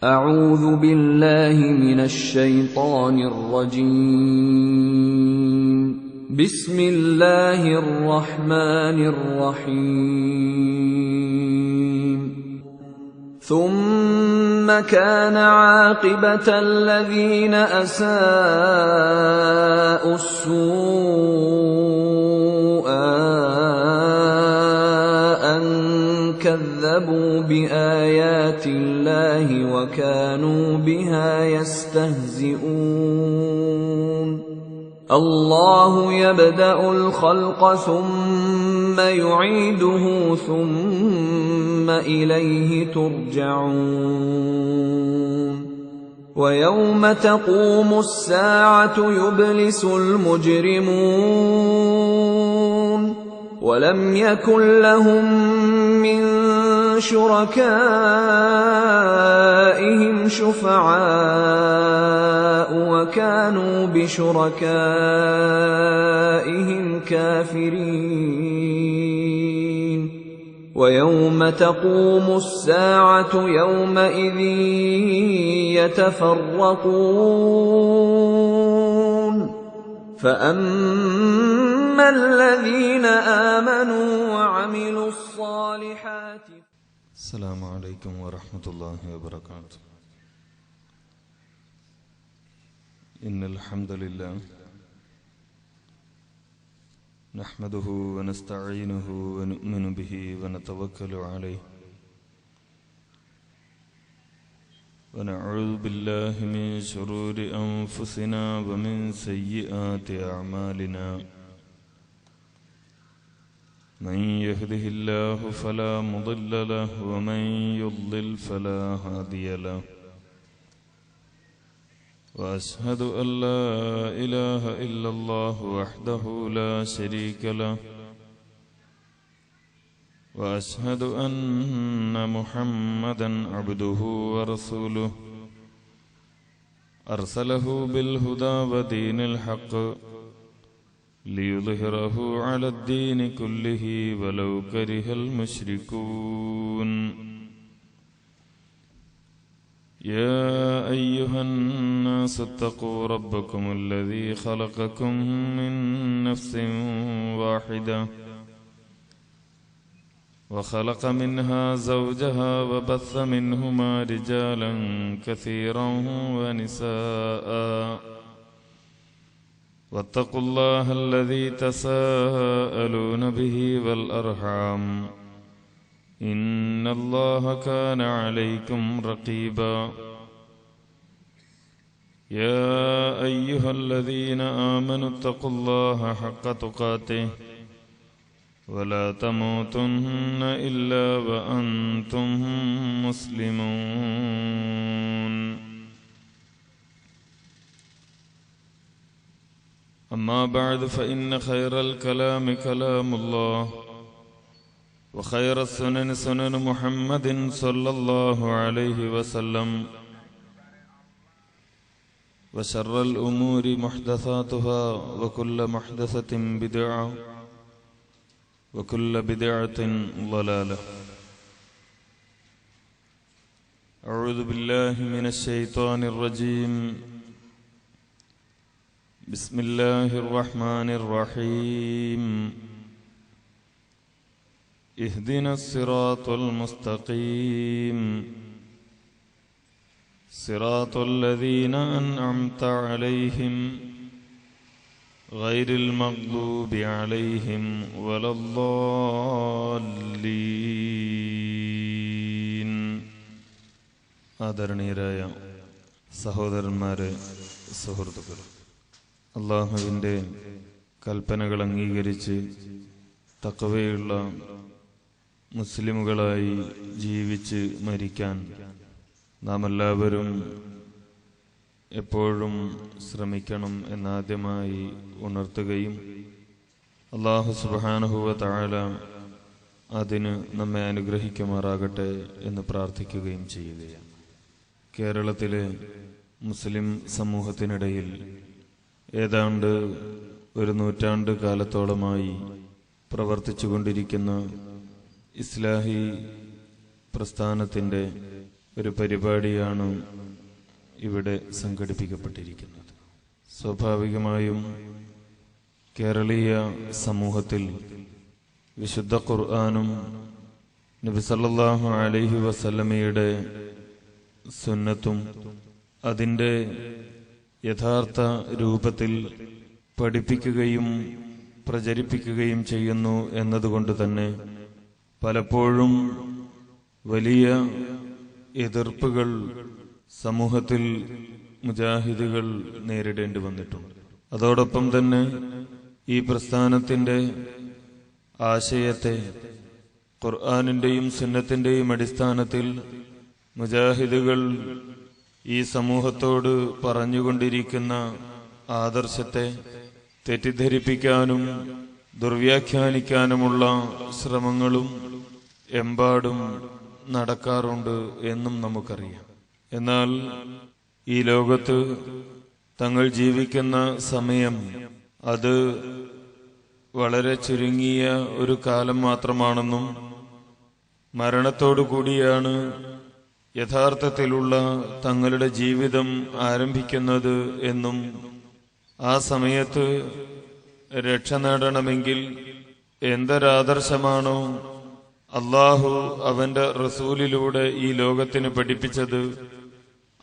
أعوذ بالله من الشيطان الرجيم بسم الله الرحمن الرحيم ثم كان عاقبة الذين أساءوا السوء أن كذبوا بآيات الله وكانوا بها يستهزئون الله يبدأ الخلق ثم يعيده ثم إليه ترجعون ويوم تقوم الساعة يبلس المجرمون ولم يكن لهم من شركائهم شفعاء وكانوا بشركائهم كافرين ويوم تقوم الساعة يومئذ يتفرقون فأما الذين آمنوا وعملوا الصالحات السلام عليكم ورحمة الله وبركاته. إن الحمد لله نحمده ونستعينه ونؤمن به ونتوكل عليه ونعوذ بالله من شرور أنفسنا ومن سيئات أعمالنا من يهده الله فلا مضل له ومن يضلل فلا هادي له وأشهد أن لا إله إلا الله وحده لا شريك له وأشهد أن محمدا عبده ورسوله أرسله بالهدى ودين الحق ليظهره على الدين كله ولو كره المشركون يا أيها الناس اتقوا ربكم الذي خلقكم من نفس واحدة وخلق منها زوجها وبث منهما رجالا كثيرا ونساء واتقوا الله الذي تساءلون به والأرحام إن الله كان عليكم رقيبا يا أيها الذين آمنوا اتقوا الله حق تقاته ولا تموتن إلا وأنتم مسلمون أما بعد فإن خير الكلام كلام الله وخير السنن سنن محمد صلى الله عليه وسلم وشر الأمور محدثاتها وكل محدثة بدعة وكل بدعة ضلالة. أعوذ بالله من الشيطان الرجيم بسم الله الرحمن الرحيم اهدنا الصراط المستقيم صراط الذين أنعمت عليهم غير المغضوب عليهم ولا الضالين. ആദരണീയരായ സഹോദരന്മാരെ, സുഹൃത്തുക്കളെ, അള്ളാഹുവിൻ്റെ കൽപ്പനകൾ അംഗീകരിച്ച് തഖ്വയുള്ള മുസ്ലിമുകളായി ജീവിച്ച് മരിക്കാൻ നാം എല്ലാവരും എപ്പോഴും ശ്രമിക്കണം എന്നാദ്യമായി ഉണർത്തുകയും അല്ലാഹു സുബ്ഹാനഹു വ തആല അതിന് നമ്മെ അനുഗ്രഹിക്കുമാറാകട്ടെ എന്ന് പ്രാർത്ഥിക്കുകയും ചെയ്യുകയാണ്. കേരളത്തിലെ മുസ്ലിം സമൂഹത്തിനിടയിൽ ഏതാണ്ട് ഒരു നൂറ്റാണ്ട് കാലത്തോളമായി പ്രവർത്തിച്ചുകൊണ്ടിരിക്കുന്ന ഇസ്ലാഹി പ്രസ്ഥാനത്തിൻ്റെ ഒരു പരിപാടിയാണ് ഇവിടെ സംഘടിപ്പിക്കപ്പെട്ടിരിക്കുന്നത്. സ്വാഭാവികമായും കേരളീയ സമൂഹത്തിൽ വിശുദ്ധ ഖുർആനും നബി സല്ലല്ലാഹു അലൈഹി വസല്ലമയുടെ സുന്നത്തും അതിൻ്റെ യഥാർത്ഥ രൂപത്തിൽ പഠിപ്പിക്കുകയും പ്രചരിപ്പിക്കുകയും ചെയ്യുന്നു എന്നതുകൊണ്ട് തന്നെ പലപ്പോഴും വലിയ എതിർപ്പുകൾ സമൂഹത്തിൽ മുജാഹിദുകൾ നേരിടേണ്ടി വന്നിട്ടുണ്ട്. അതോടൊപ്പം തന്നെ ഈ പ്രസ്ഥാനത്തിൻ്റെ ആശയത്തെ ഖുർആനിന്റെയും സുന്നത്തിന്റെയും അടിസ്ഥാനത്തിൽ മുജാഹിദുകൾ ഈ സമൂഹത്തോട് പറഞ്ഞുകൊണ്ടിരിക്കുന്ന ആദർശത്തെ തെറ്റിദ്ധരിപ്പിക്കാനും ദുർവ്യാഖ്യാനിക്കാനുമുള്ള ശ്രമങ്ങളും എമ്പാടും നടക്കാറുണ്ട് എന്നും നമുക്കറിയാം. എന്നാൽ ഈ ലോകത്ത് തങ്ങൾ ജീവിക്കുന്ന സമയം അത് വളരെ ചുരുങ്ങിയ ഒരു കാലം മാത്രമാണെന്നും മരണത്തോടു കൂടിയാണ് യഥാർത്ഥത്തിലുള്ള തങ്ങളുടെ ജീവിതം ആരംഭിക്കുന്നത് എന്നും ആ സമയത്ത് രക്ഷ നേടണമെങ്കിൽ എന്തൊരാദർശമാണോ അല്ലാഹു അവന്റെ റസൂലിലൂടെ ഈ ലോകത്തിന് പഠിപ്പിച്ചത്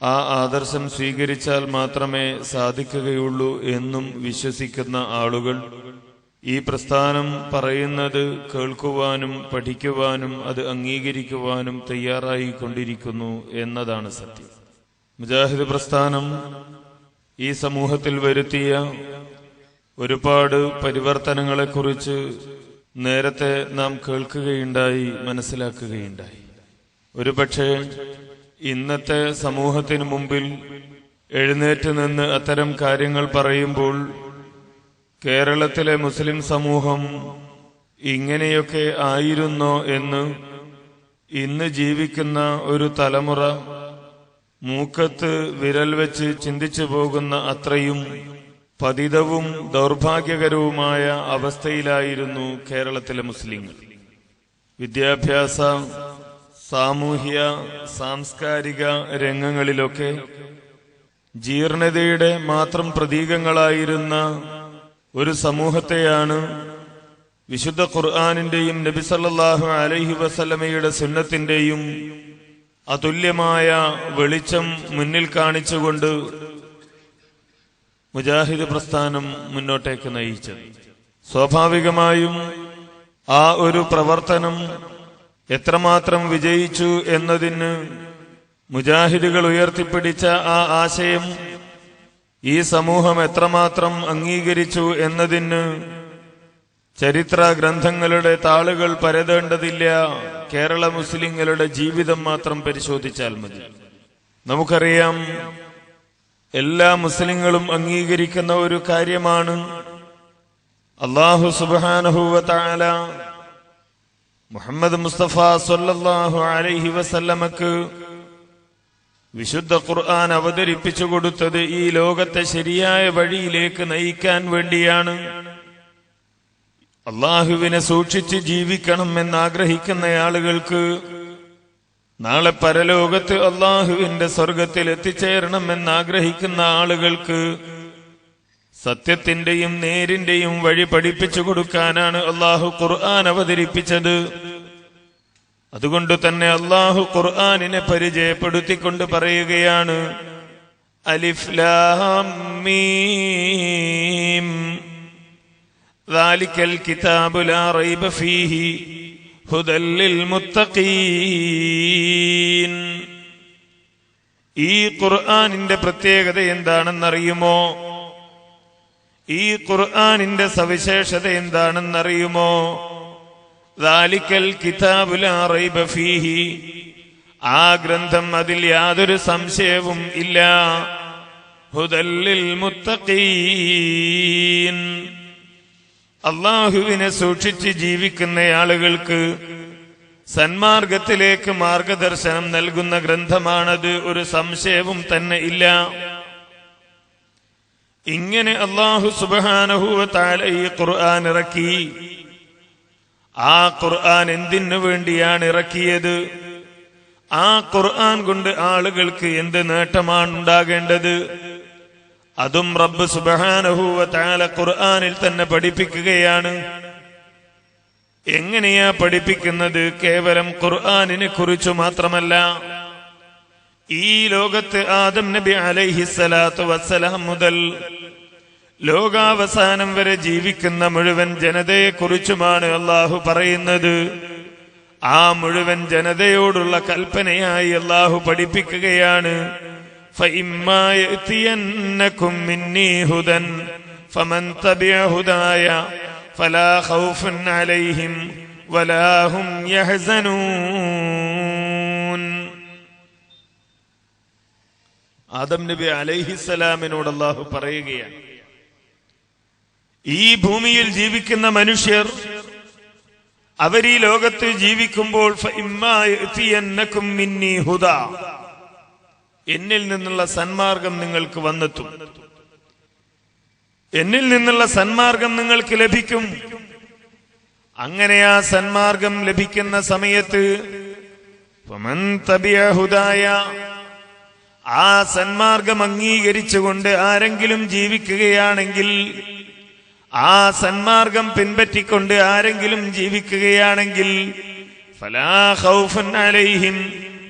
ആ ആദർശം സ്വീകരിച്ചാൽ മാത്രമേ സാധിക്കുകയുള്ളൂ എന്നും വിശ്വസിക്കുന്ന ആളുകൾ ഈ പ്രസ്ഥാനം പറയുന്നത് കേൾക്കുവാനും പഠിക്കുവാനും അത് അംഗീകരിക്കുവാനും തയ്യാറായിക്കൊണ്ടിരിക്കുന്നു എന്നതാണ് സത്യം. മുജാഹിദ് പ്രസ്ഥാനം ഈ സമൂഹത്തിൽ വരുത്തിയ ഒരുപാട് പരിവർത്തനങ്ങളെക്കുറിച്ച് നേരത്തെ നാം കേൾക്കുകയുണ്ടായി, മനസ്സിലാക്കുകയുണ്ടായി. ഒരുപക്ഷെ ഇന്നത്തെ സമൂഹത്തിന് മുമ്പിൽ എഴുന്നേറ്റ് നിന്ന് അത്തരം കാര്യങ്ങൾ പറയുമ്പോൾ കേരളത്തിലെ മുസ്ലിം സമൂഹം ഇങ്ങനെയൊക്കെ ആയിരുന്നോ എന്ന് ഇന്ന് ജീവിക്കുന്ന ഒരു തലമുറ മൂക്കത്ത് വിരൽ വെച്ച് ചിന്തിച്ചു പോകുന്ന അത്രയും പതിതവും ദൗർഭാഗ്യകരവുമായ അവസ്ഥയിലായിരുന്നു കേരളത്തിലെ മുസ്ലിങ്ങൾ. വിദ്യാഭ്യാസ, സാമൂഹ്യ, സാംസ്കാരിക രംഗങ്ങളിലൊക്കെ ജീർണതയുടെ മാത്രം പ്രതീകങ്ങളായിരുന്ന ഒരു സമൂഹത്തെയാണ് വിശുദ്ധ ഖുർആനിന്റെയും നബി സല്ലല്ലാഹു അലൈഹി വസല്ലമയുടെ സുന്നത്തിന്റെയും അതുല്യമായ വെളിച്ചം മുന്നിൽ കാണിച്ചുകൊണ്ട് മുജാഹിദ് പ്രസ്ഥാനം മുന്നോട്ടേക്ക് നയിച്ചത്. സ്വാഭാവികമായും ആ ഒരു പ്രവർത്തനം എത്രമാത്രം വിജയിച്ചു എന്നതിന് മുജാഹിദുകൾ ഉയർത്തിപ്പിടിച്ച ആ ആശയം ഈ സമൂഹം എത്രമാത്രം അംഗീകരിച്ചു എന്നതിന് ചരിത്ര ഗ്രന്ഥങ്ങളുടെ താളുകൾ പരതേണ്ടതില്ല, കേരള മുസ്ലിങ്ങളുടെ ജീവിതം മാത്രം പരിശോധിച്ചാൽ മതി. നമുക്കറിയാം, എല്ലാ മുസ്ലിങ്ങളും അംഗീകരിക്കുന്ന ഒരു കാര്യമാണ് അല്ലാഹു സുബ്ഹാനഹു വ തആല മുഹമ്മദ് മുസ്തഫ സ്വല്ലല്ലാഹു അലൈഹി വസല്ലമക്ക് വിശുദ്ധ ഖുർആൻ അവതരിപ്പിച്ചു കൊടുത്തത് ഈ ലോകത്തെ ശരിയായ വഴിയിലേക്ക് നയിക്കാൻ വേണ്ടിയാണ്. അള്ളാഹുവിനെ സൂക്ഷിച്ച് ജീവിക്കണം എന്നാഗ്രഹിക്കുന്ന ആളുകൾക്ക് നാളെ പരലോകത്ത് അള്ളാഹുവിന്റെ സ്വർഗത്തിൽ എത്തിച്ചേരണം എന്നാഗ്രഹിക്കുന്ന ആളുകൾക്ക് സത്യത്തിന്റെയും നേരിന്റെയും വഴി പഠിപ്പിച്ചു കൊടുക്കാനാണ് അള്ളാഹു ഖുർആൻ അവതരിപ്പിച്ചത്. അതുകൊണ്ട് തന്നെ അള്ളാഹു ഖുർആനിനെ പരിചയപ്പെടുത്തിക്കൊണ്ട് പറയുകയാണ്, അലിഫ് ലാം മീം ദാലിക്കൽ കിതാബു ലാ റൈബ ഫീഹി ഹുദൽ ലിൽ മുത്തഖീൻ. ഈ ഖുർആനിന്റെ പ്രത്യേകത എന്താണെന്നറിയുമോ? ഈ ഖുർആനിന്റെ സവിശേഷത എന്താണെന്നറിയുമോ? ദാലിക്കൽ കിതാബു ലാ റൈബ ഫീഹി, ആ ഗ്രന്ഥം അതിൽ യാതൊരു സംശയവും ഇല്ല. ഹുദൽ ലിൽ മുത്തഖീൻ, അള്ളാഹുവിനെ സൂക്ഷിച്ച് ജീവിക്കുന്ന ആളുകൾക്ക് സന്മാർഗത്തിലേക്ക് മാർഗദർശനം നൽകുന്ന ഗ്രന്ഥമാണത്, ഒരു സംശയവും തന്നെ ഇല്ല. ഇങ്ങനെ അല്ലാഹു സുബ്ഹാനഹു വ തആല ഈ ഖുർആൻ ഇറക്കി. ആ ഖുർആൻ എന്തിനു വേണ്ടിയാണ് ഇറക്കിയത്? ആ ഖുർആൻ കൊണ്ട് ആളുകൾക്ക് എന്ത് നേട്ടമാണ് ഉണ്ടാകേണ്ടത്? അതും റബ്ബ് സുബ്ഹാനഹു വ തആല ഖുർആനിൽ തന്നെ പഠിപ്പിക്കുകയാണ്. എങ്ങനെയാ പഠിപ്പിക്കുന്നത്? കേവലം ഖുർആനിനെ കുറിച്ചു മാത്രമല്ല, ഈ ലോകത്ത് ആദം നബി അലൈഹിസ്സലാത്തു വസ്സലാം മുതൽ ലോകാവസാനം വരെ ജീവിക്കുന്ന മുഴുവൻ ജനതയെക്കുറിച്ചുമാണ് അല്ലാഹു പറയുന്നത്. ആ മുഴുവൻ ജനതയോടുള്ള കൽപ്പനയായി അല്ലാഹു പഠിപ്പിക്കുകയാണ്. فَإِمَّا يَأْتِيَنَّكُم مِّنِّي هُدًى فَمَن تَبِعَ هُدَايَ فَلَا خَوْفٌ عَلَيْهِمْ وَلَا هُمْ يَحْزَنُونَ. ആദം നബി അലൈഹിസ്സലാമിനോട് അല്ലാഹു പറയുകയാണ്, ഈ ഭൂമിയിൽ ജീവിക്കുന്ന മനുഷ്യർ അവർ ഈ ലോകത്ത് ജീവിക്കുമ്പോൾ فَإِمَّا يَأْتِيَنَّكُم مِّنِّي هُدًى, എന്നിൽ നിന്നുള്ള സന്മാർഗം നിങ്ങൾക്ക് വന്നെത്തും, എന്നിൽ നിന്നുള്ള സന്മാർഗം നിങ്ങൾക്ക് ലഭിക്കും. അങ്ങനെ ആ സന്മാർഗം ലഭിക്കുന്ന സമയത്ത് ഫമൻ തബിഅ ഹുദായ, ആ സന്മാർഗം അംഗീകരിച്ചുകൊണ്ട് ആരെങ്കിലും ജീവിക്കുകയാണെങ്കിൽ, ആ സന്മാർഗം പിൻപറ്റിക്കൊണ്ട് ആരെങ്കിലും ജീവിക്കുകയാണെങ്കിൽ ഫലാ ഖൗഫുൻ അലൈഹിം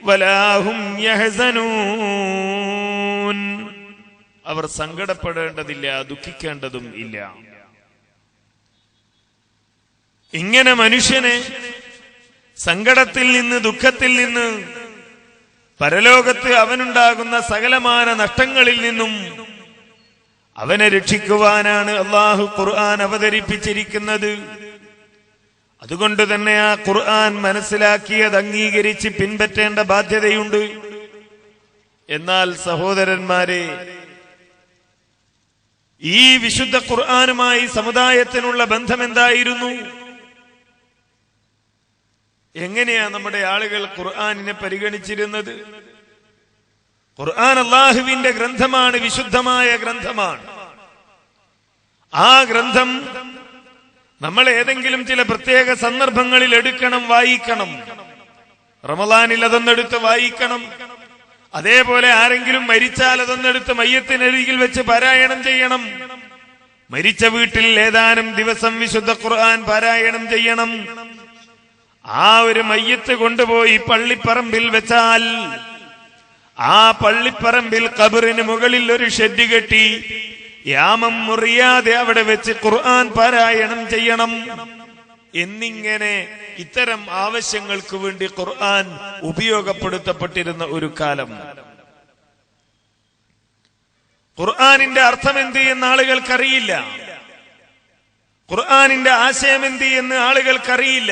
വലാ ഹും യഹ്സനൂൻ, അവർ സങ്കടപ്പെടേണ്ടതില്ല, ദുഃഖിക്കേണ്ടതും ഇല്ല. ഇങ്ങനെ മനുഷ്യനെ സങ്കടത്തിൽ നിന്ന്, ദുഃഖത്തിൽ നിന്ന്, പരലോകത്ത് അവനുണ്ടാകുന്ന സകലമാന നഷ്ടങ്ങളിൽ നിന്നും അവനെ രക്ഷിക്കുവാനാണ് അല്ലാഹു ഖുർആൻ അവതരിപ്പിച്ചിരിക്കുന്നത്. അതുകൊണ്ട് തന്നെ ആ ഖുർആൻ മനസ്സിലാക്കിയത് അംഗീകരിച്ച് പിൻപറ്റേണ്ട ബാധ്യതയുണ്ട്. എന്നാൽ സഹോദരന്മാരെ, ഈ വിശുദ്ധ ഖുർആനുമായി സമുദായത്തിനുള്ള ബന്ധം എന്തായിരുന്നു? എങ്ങനെയാ നമ്മുടെ ആളുകൾ ഖുർആനിനെ പരിഗണിച്ചിരുന്നത്? ഖുർആൻ അല്ലാഹുവിന്റെ ഗ്രന്ഥമാണ്, വിശുദ്ധമായ ഗ്രന്ഥമാണ്. ആ ഗ്രന്ഥം നമ്മൾ ഏതെങ്കിലും ചില പ്രത്യേക സന്ദർഭങ്ങളിൽ എടുക്കണം, വായിക്കണം. റമളാനിൽ അതൊന്നെടുത്ത് വായിക്കണം. അതേപോലെ ആരെങ്കിലും മരിച്ചാൽ അതൊന്നെടുത്ത് മയ്യത്തിനരികിൽ വെച്ച് പാരായണം ചെയ്യണം. മരിച്ച വീട്ടിൽ ഏതാനും ദിവസം വിശുദ്ധ ഖുർആൻ പാരായണം ചെയ്യണം. ആ ഒരു മയ്യത്ത് കൊണ്ടുപോയി പള്ളിപ്പറമ്പിൽ വെച്ചാൽ ആ പള്ളിപ്പറമ്പിൽ ഖബറിന് മുകളിൽ ഒരു ഷെഡ് കെട്ടി യാമം മുറിയാതെ അവിടെ വെച്ച് ഖുർആൻ പാരായണം ചെയ്യണം. എന്നിങ്ങനെ ഇത്തരം ആവശ്യങ്ങൾക്ക് വേണ്ടി ഖുർആൻ ഉപയോഗപ്പെടുത്തപ്പെട്ടിരുന്ന ഒരു കാലം. ഖുർആനിന്റെ അർത്ഥം എന്ത് എന്ന് ആളുകൾക്കറിയില്ല. ഖുർആനിന്റെ ആശയം എന്ത് എന്ന് ആളുകൾക്കറിയില്ല.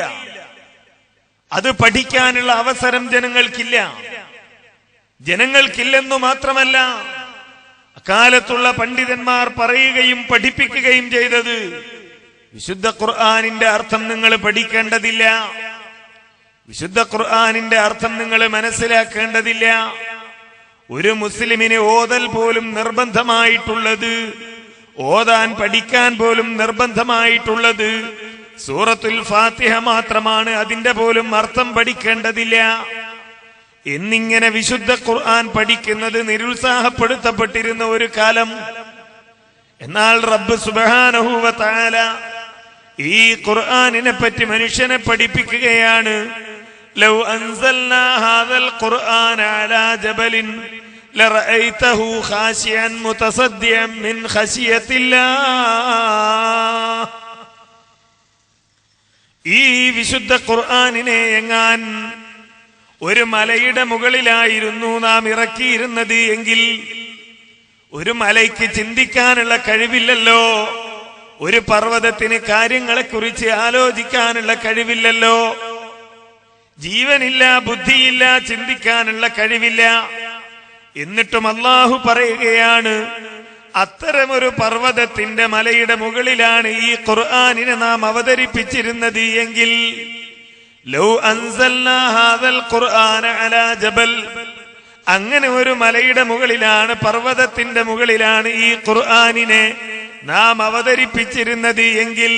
അത് പഠിക്കാനുള്ള അവസരം ജനങ്ങൾക്കില്ലെന്നു മാത്രമല്ല, അക്കാലത്തുള്ള പണ്ഡിതന്മാർ പറയുകയും പഠിപ്പിക്കുകയും ചെയ്തത്, വിശുദ്ധ ഖുർആനിന്റെ അർത്ഥം നിങ്ങൾ പഠിക്കേണ്ടതില്ല, വിശുദ്ധ ഖുർആനിന്റെ അർത്ഥം നിങ്ങൾ മനസ്സിലാക്കേണ്ടതില്ല. ഒരു മുസ്ലിമിന് ഓതൽ പോലും നിർബന്ധമായിട്ടുള്ളത്, ഓതാൻ പഠിക്കാൻ പോലും നിർബന്ധമായിട്ടുള്ളത് സൂറത്തുൽ ഫാത്തിഹ മാത്രമാണ്. അതിന്റെ പോലും അർത്ഥം പഠിക്കേണ്ടതില്ല. എന്നിങ്ങനെ വിശുദ്ധ ഖുർആൻ പഠിക്കുന്നത് നിരുത്സാഹപ്പെടുത്തപ്പെട്ടിരുന്ന ഒരു കാലം. എന്നാൽ റബ്ബ് സുബ്ഹാനഹു വ തആല ഈ ഖുർആനിനെ പറ്റി മനുഷ്യനെ പഠിപ്പിക്കുകയാണ്. ലൗ അൻസൽനാ ഹാദൽ ഖുർആന അലാ ജബലിൻ ലറഅയ്തഹു ഖാശിഅൻ മുതസദ്ദിഅൻ മിൻ ഖശിയത്തില്ലാഹ്. ഈ വിശുദ്ധ ഖുർആനിനെ എങ്ങാൻ ഒരു മലയുടെ മുകളിലായിരുന്നു നാം ഇറക്കിയിരുന്നത് എങ്കിൽ, ഒരു മലയ്ക്ക് ചിന്തിക്കാനുള്ള കഴിവില്ലല്ലോ, ഒരു പർവ്വതത്തിന് കാര്യങ്ങളെക്കുറിച്ച് ആലോചിക്കാനുള്ള കഴിവില്ലല്ലോ, ജീവനില്ല, ബുദ്ധിയില്ല, ചിന്തിക്കാനുള്ള കഴിവില്ല. എന്നിട്ടും അല്ലാഹു പറയുകയാണ്, അത്തരമൊരു പർവ്വതത്തിന്റെ മലയുടെ മുകളിലാണ് ഈ ഖുർആനിനെ നാം അവതരിപ്പിച്ചിരുന്നത് എങ്കിൽ, ലൗ അൻസൽനാ ഹാദൽ ഖുർആന അലാ ജബൽ, അങ്ങനെ ഒരു മലയുടെ മുകളിലാണ്, പർവ്വതത്തിന്റെ മുകളിലാണ് ഈ ഖുർആനിനെ നാം അവതരിപ്പിച്ചിരുന്നത് എങ്കിൽ